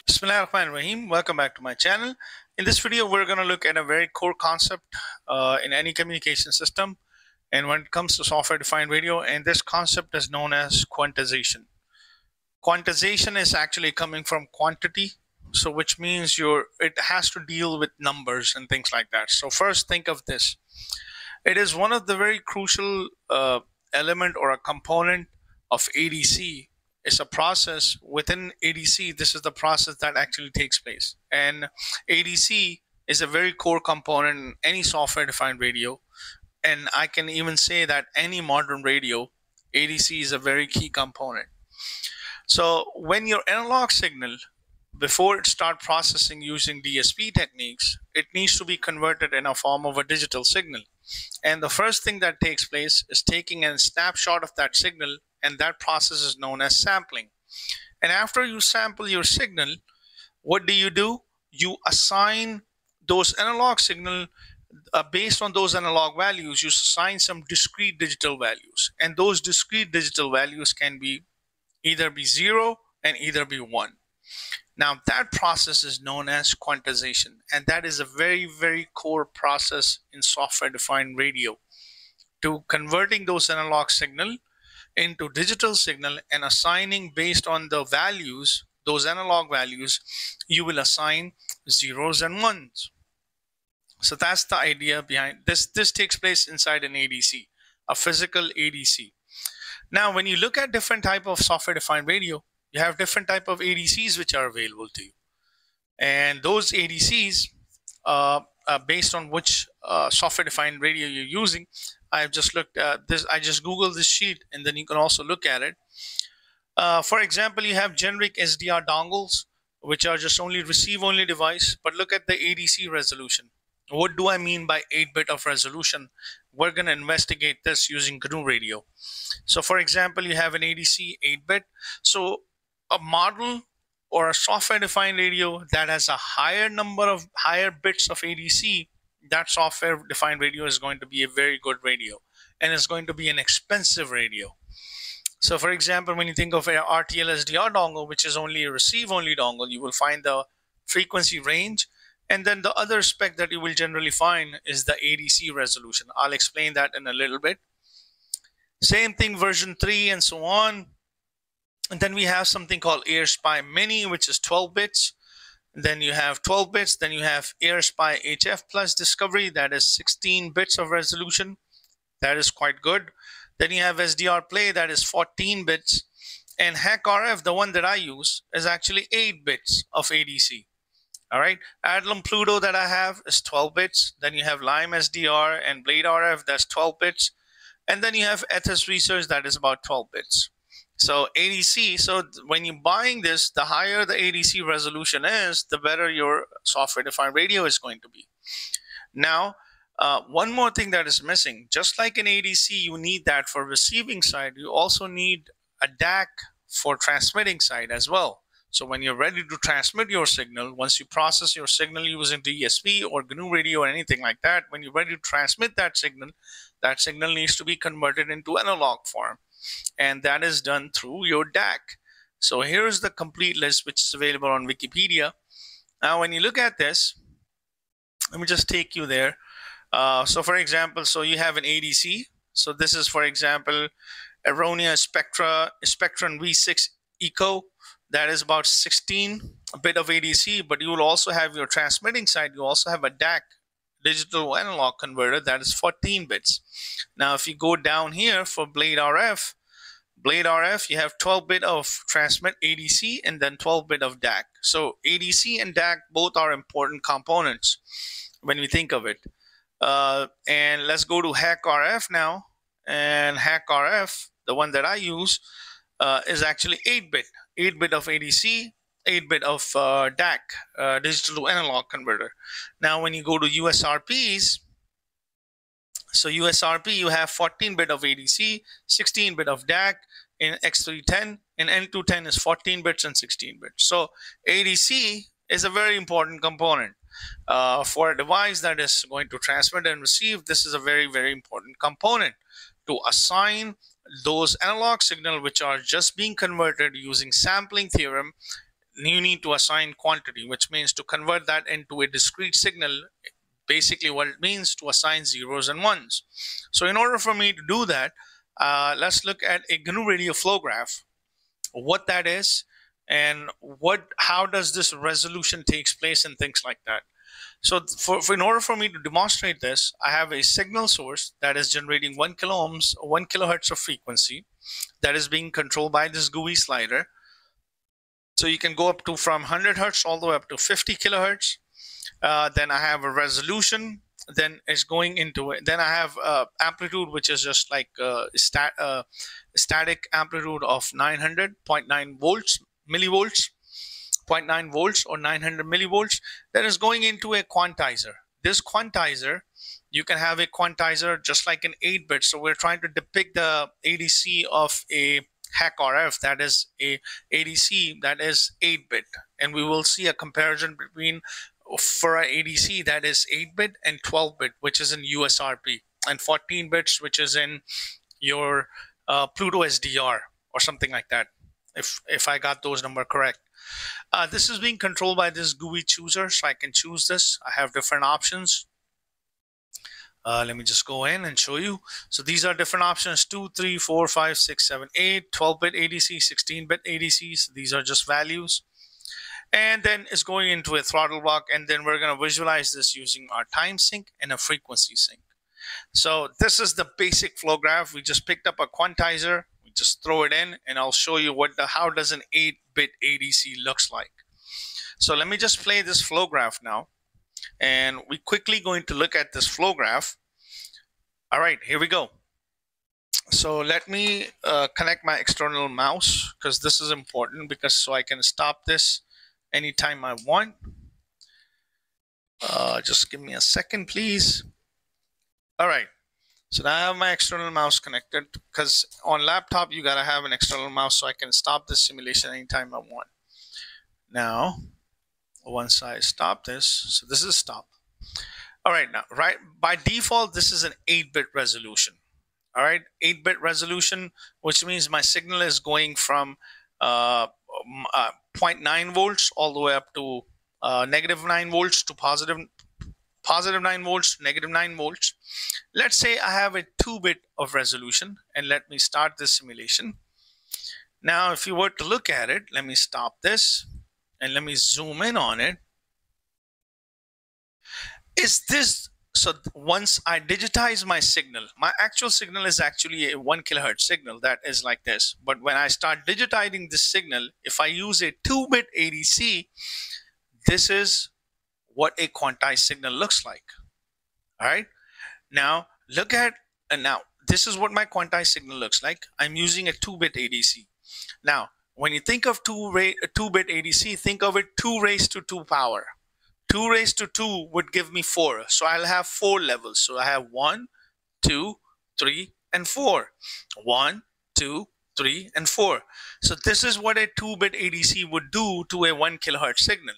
Bismillahirrahmanirrahim. Welcome back to my channel. In this video, we're going to look at a very core concept in any communication system. And when it comes to software-defined radio, and this concept is known as quantization. Quantization is actually coming from quantity, so which means it has to deal with numbers and things like that. So first, think of this. It is one of the very crucial element or a component of ADC. It's a process within ADC. This is the process that actually takes place. And ADC is a very core component in any software-defined radio. And I can even say that any modern radio, ADC is a very key component. So when your analog signal, before it starts processing using DSP techniques, it needs to be converted in a form of a digital signal. And the first thing that takes place is taking a snapshot of that signal, and that process is known as sampling. And after you sample your signal, what do? You assign those analog signal based on those analog values, you assign some discrete digital values. And those discrete digital values can be either be 0 and either be 1. Now that process is known as quantization, and that is a very, very core process in software-defined radio, to converting those analog signal into digital signal and assigning based on the values, those analog values, you will assign zeros and ones. So that's the idea behind this. This takes place inside an ADC, a physical ADC. Now, when you look at different type of software-defined radio, you have different type of ADCs which are available to you. And those ADCs, based on which software-defined radio you're using, I've just looked at this. I just Googled this sheet, and then you can also look at it. For example, you have generic SDR dongles, which are just only receive-only device. But look at the ADC resolution. What do I mean by 8-bit of resolution? We're going to investigate this using GNU radio. So for example, you have an ADC 8-bit. So a model or a software-defined radio that has a higher bits of ADC, that software-defined radio is going to be a very good radio, and it's going to be an expensive radio. So for example, when you think of a RTL-SDR dongle, which is only a receive-only dongle, you will find the frequency range. And then the other spec that you will generally find is the ADC resolution. I'll explain that in a little bit. Same thing, version 3 and so on. And then we have something called AirSpy Mini, which is 12 bits. And then you have 12 bits. Then you have AirSpy HF Plus Discovery, that is 16 bits of resolution. That is quite good. Then you have SDR Play, that is 14 bits. And HackRF, the one that I use, is actually 8 bits of ADC. All right, Adlum Pluto that I have is 12 bits. Then you have Lime SDR and Blade RF, that's 12 bits. And then you have Ethos Research, that is about 12 bits. So ADC, so when you're buying this, the higher the ADC resolution is, the better your software-defined radio is going to be. Now, one more thing that is missing, just like in ADC, you need that for receiving side, you also need a DAC for transmitting side as well. So when you're ready to transmit your signal, once you process your signal using DSP or GNU radio or anything like that, when you're ready to transmit that signal needs to be converted into analog form. And that is done through your DAC. So here's the complete list, which is available on Wikipedia. Now, when you look at this, let me just take you there. So for example, so you have an ADC. So this is, for example, Aronia Spectrum V6 Eco. That is about 16 bit of ADC, but you will also have your transmitting side. You also have a DAC, digital analog converter, that is 14 bits. Now, if you go down here for Blade RF, you have 12 bit of transmit ADC and then 12 bit of DAC. So ADC and DAC both are important components when we think of it. And let's go to HackRF now. And HackRF, the one that I use, is actually 8-bit. 8-bit of ADC, 8-bit of DAC, digital analog converter. Now, when you go to USRPs, so USRP, you have 14-bit of ADC, 16-bit of DAC in X310, and N210 is 14 bits and 16 bits. So ADC is a very important component. For a device that is going to transmit and receive, this is a very, very important component to assign those analog signal which are just being converted using sampling theorem you need to assign quantity, which means to convert that into a discrete signal. Basically what it means to assign zeros and ones. So in order for me to do that, let's look at a GNU radio flow graph, what that is, and how does this resolution takes place and things like that. So in order for me to demonstrate this, I have a signal source that is generating 1 kilo ohms, 1 kilohertz of frequency that is being controlled by this GUI slider. So you can go up to from 100 hertz all the way up to 50 kilohertz. Then I have a resolution. Then it's going into it. Then I have amplitude, which is just like static amplitude of 900.9 volts, millivolts, 0.9 volts or 900 millivolts. That is going into a quantizer. This quantizer, you can have a quantizer just like an 8-bit. So we're trying to depict the ADC of a HackRF, that is a ADC that is 8-bit, and we will see a comparison between for an ADC that is 8-bit and 12-bit, which is in USRP, and 14 bits, which is in your Pluto SDR or something like that, if I got those numbers correct. This is being controlled by this GUI chooser, so I can choose this. I have different options. Let me just go in and show you. So these are different options: 2, 3, 4, 5, 6, 7, 8, 12-bit ADC, 16-bit ADCs. These are just values. And then it's going into a throttle block, and then we're going to visualize this using our time sync and a frequency sync. So this is the basic flow graph. We just picked up a quantizer. We just throw it in, and I'll show you how does an 8-bit ADC looks like. So let me just play this flow graph now. And we quickly going to look at this flow graph. All right, here we go. So let me connect my external mouse, because this is important, because so I can stop this anytime I want. Just give me a second, please. All right. So now I have my external mouse connected, because on laptop you gotta have an external mouse, so I can stop this simulation anytime I want. Now, once I stop this, so this is stop. All right, now, right, by default, this is an 8-bit resolution. All right, 8-bit resolution, which means my signal is going from 0.9 volts all the way up to negative 9 volts to positive 9 volts to negative 9 volts. Let's say I have a 2-bit of resolution, and let me start this simulation. Now, if you were to look at it, let me stop this and let me zoom in on it. Is this, so once I digitize my signal, my actual signal is actually a 1 kilohertz signal that is like this. But when I start digitizing this signal, if I use a 2-bit ADC, this is what a quantized signal looks like. All right. Now look at, and now this is what my quantized signal looks like. I'm using a 2-bit ADC. Now, when you think of 2-bit ADC, think of it 2 raised to 2 power. 2 raised to 2 would give me 4. So I'll have 4 levels. So I have 1, 2, 3, and 4. 1, 2, 3, and 4. So this is what a 2-bit ADC would do to a 1 kilohertz signal.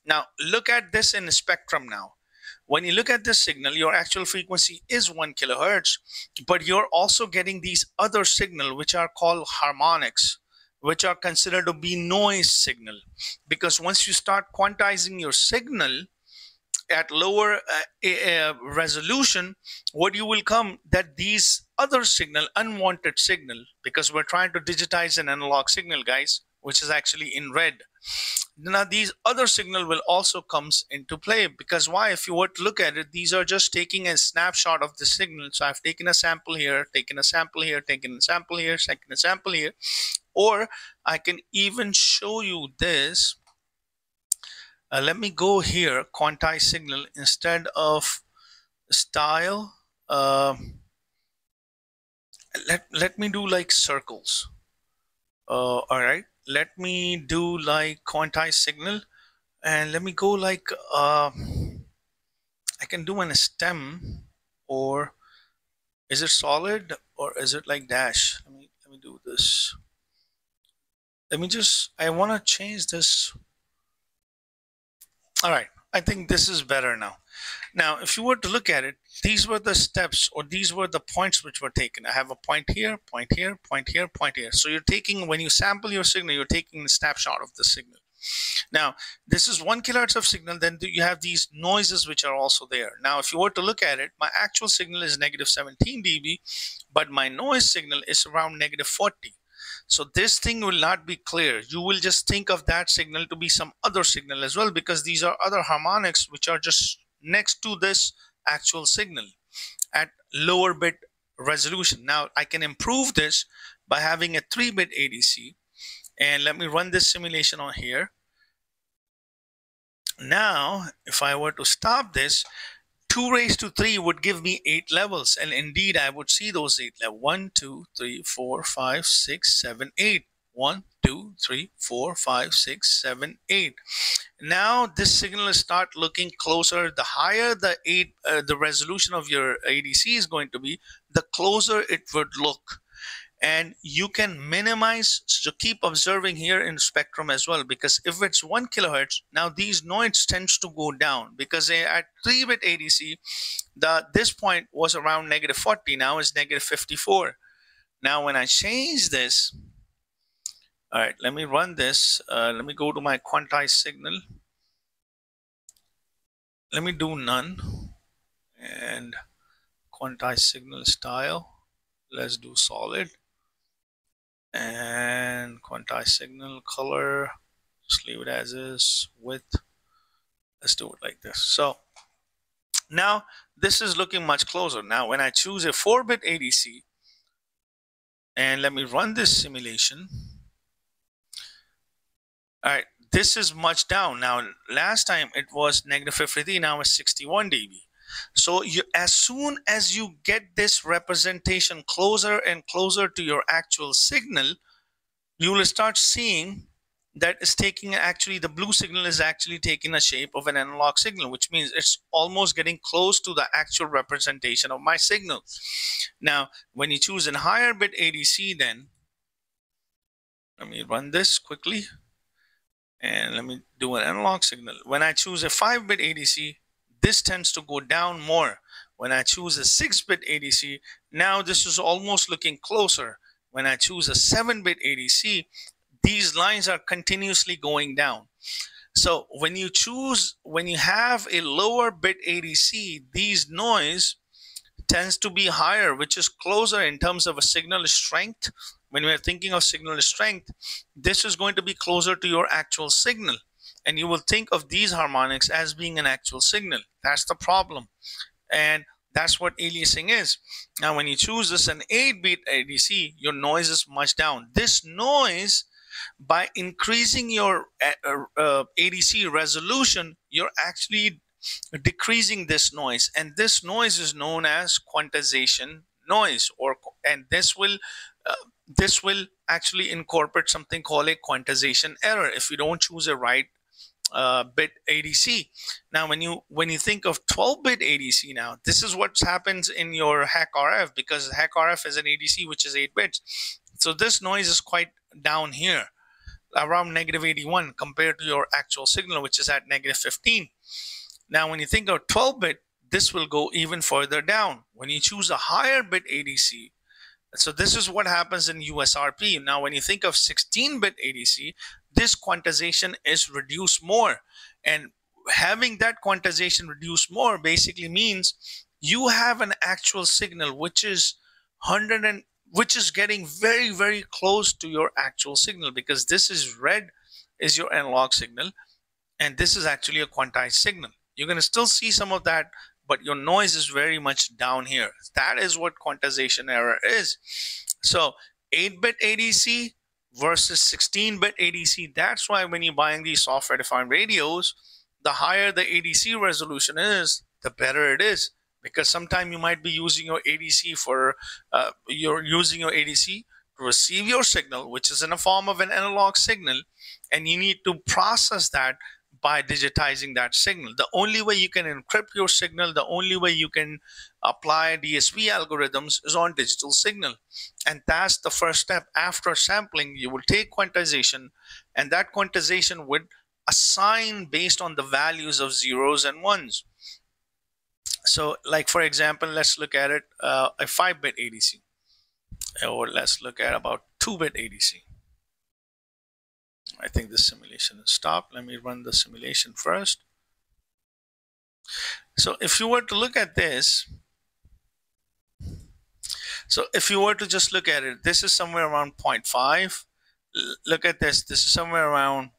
Now look at this in the spectrum now. When you look at this signal, your actual frequency is 1 kilohertz, but you're also getting these other signal, which are called harmonics, which are considered to be noise signal. Because once you start quantizing your signal at lower resolution, what you will come that these other signal, unwanted signal, because we're trying to digitize an analog signal, guys, which is actually in red. Now these other signal will also comes into play, because why? If you were to look at it, these are just taking a snapshot of the signal. So I've taken a sample here, taken a sample here, taken a sample here, taken a sample here. Or I can even show you this. Let me go here, quantized signal, instead of style. Let me do like circles. All right. Let me do like quantized signal, and let me go like I can do an stem, or is it solid, or is it like dash? Let me do this. Let me just, I want to change this. All right, I think this is better now. Now, if you were to look at it, these were the steps, or these were the points which were taken. I have a point here, point here, point here, point here. So you're taking, when you sample your signal, you're taking a snapshot of the signal. Now, this is 1 kilohertz of signal. Then you have these noises which are also there. Now, if you were to look at it, my actual signal is negative 17 dB, but my noise signal is around negative 40. So this thing will not be clear. You will just think of that signal to be some other signal as well, because these are other harmonics which are just next to this actual signal at lower bit resolution. Now, I can improve this by having a 3-bit ADC. And let me run this simulation on here. Now, if I were to stop this, 2 raised to 3 would give me 8 levels. And indeed, I would see those 8 levels. 1, 2, 3, 4, 5, 6, 7, 8. 1, 2, 3, 4, 5, 6, 7, 8. Now this signal will start looking closer. The higher the resolution of your ADC is going to be, the closer it would look. And you can minimize, so keep observing here in spectrum as well, because if it's 1 kilohertz, now these noise tends to go down, because at 3-bit ADC, this point was around negative 40, now it's negative 54. Now when I change this, all right, let me run this. Let me go to my quantized signal. Let me do none and quantized signal style. Let's do solid. And quantized signal color, just leave it as is. Width, let's do it like this. So now this is looking much closer. Now when I choose a 4-bit ADC, and let me run this simulation, all right, this is much down. Now last time it was negative 53, now it's 61 dB. So as soon as you get this representation closer and closer to your actual signal, you will start seeing that it's taking, actually the blue signal is actually taking a shape of an analog signal, which means it's almost getting close to the actual representation of my signal. Now, when you choose a higher bit ADC, then let me run this quickly and let me do an analog signal. When I choose a 5-bit ADC, this tends to go down more. When I choose a 6-bit ADC, now this is almost looking closer. When I choose a 7-bit ADC, these lines are continuously going down. So when you have a lower bit ADC, these noise tends to be higher, which is closer in terms of a signal strength. When we're thinking of signal strength, this is going to be closer to your actual signal. And you will think of these harmonics as being an actual signal. That's the problem. And that's what aliasing is. Now, when you choose this an 8-bit ADC, your noise is much down. This noise, by increasing your ADC resolution, you're actually decreasing this noise. And this noise is known as quantization noise, and this will actually incorporate something called a quantization error if you don't choose a right bit ADC. Now, when you think of 12-bit ADC, now this is what happens in your HackRF, because HackRF is an ADC which is 8 bits. So this noise is quite down here, around negative 81, compared to your actual signal, which is at negative 15. Now, when you think of 12-bit, this will go even further down. When you choose a higher bit ADC, so this is what happens in USRP. Now, when you think of 16-bit ADC, this quantization is reduced more. And having that quantization reduced more basically means you have an actual signal which is getting very, very close to your actual signal, because this is red is your analog signal, and this is actually a quantized signal. You're going to still see some of that, but your noise is very much down here. That is what quantization error is. So 8-bit ADC versus 16-bit ADC. That's why when you're buying these software-defined radios, the higher the ADC resolution is, the better it is. Because sometimes you might be using your ADC to receive your signal, which is in a form of an analog signal, and you need to process that by digitizing that signal. The only way you can encrypt your signal, the only way you can apply DSP algorithms is on digital signal. And that's the first step. After sampling, you will take quantization, and that quantization would assign based on the values of zeros and ones. So like, for example, let's look at it, a 5-bit ADC, or let's look at about 2-bit ADC. I think the simulation is stopped. Let me run the simulation first. So if you were to look at this, so if you were to just look at it, this is somewhere around 0.5. Look at this. This is somewhere around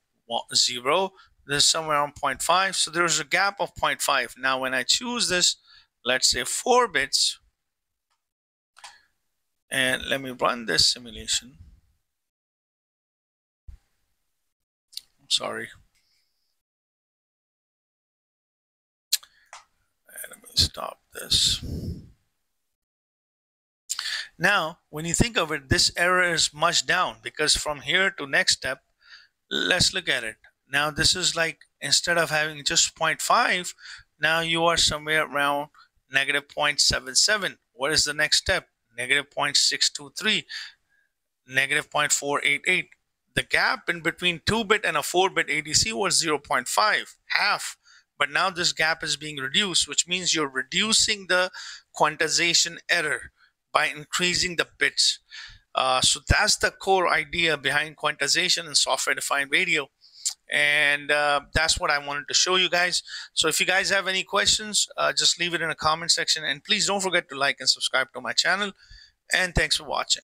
0. This is somewhere around 0.5. So there's a gap of 0.5. Now, when I choose this, let's say 4 bits, and let me run this simulation. I'm sorry. Let me stop this. Now, when you think of it, this error is much down, because from here to next step, let's look at it. Now, this is like, instead of having just 0.5, now you are somewhere around negative 0.77. What is the next step? Negative 0.623, negative 0.488. The gap in between 2-bit and a 4-bit ADC was 0.5, half. But now this gap is being reduced, which means you're reducing the quantization error by increasing the bits. So that's the core idea behind quantization and software-defined radio. And that's what I wanted to show you guys. So if you guys have any questions, just leave it in the comment section. And please don't forget to like and subscribe to my channel. And thanks for watching.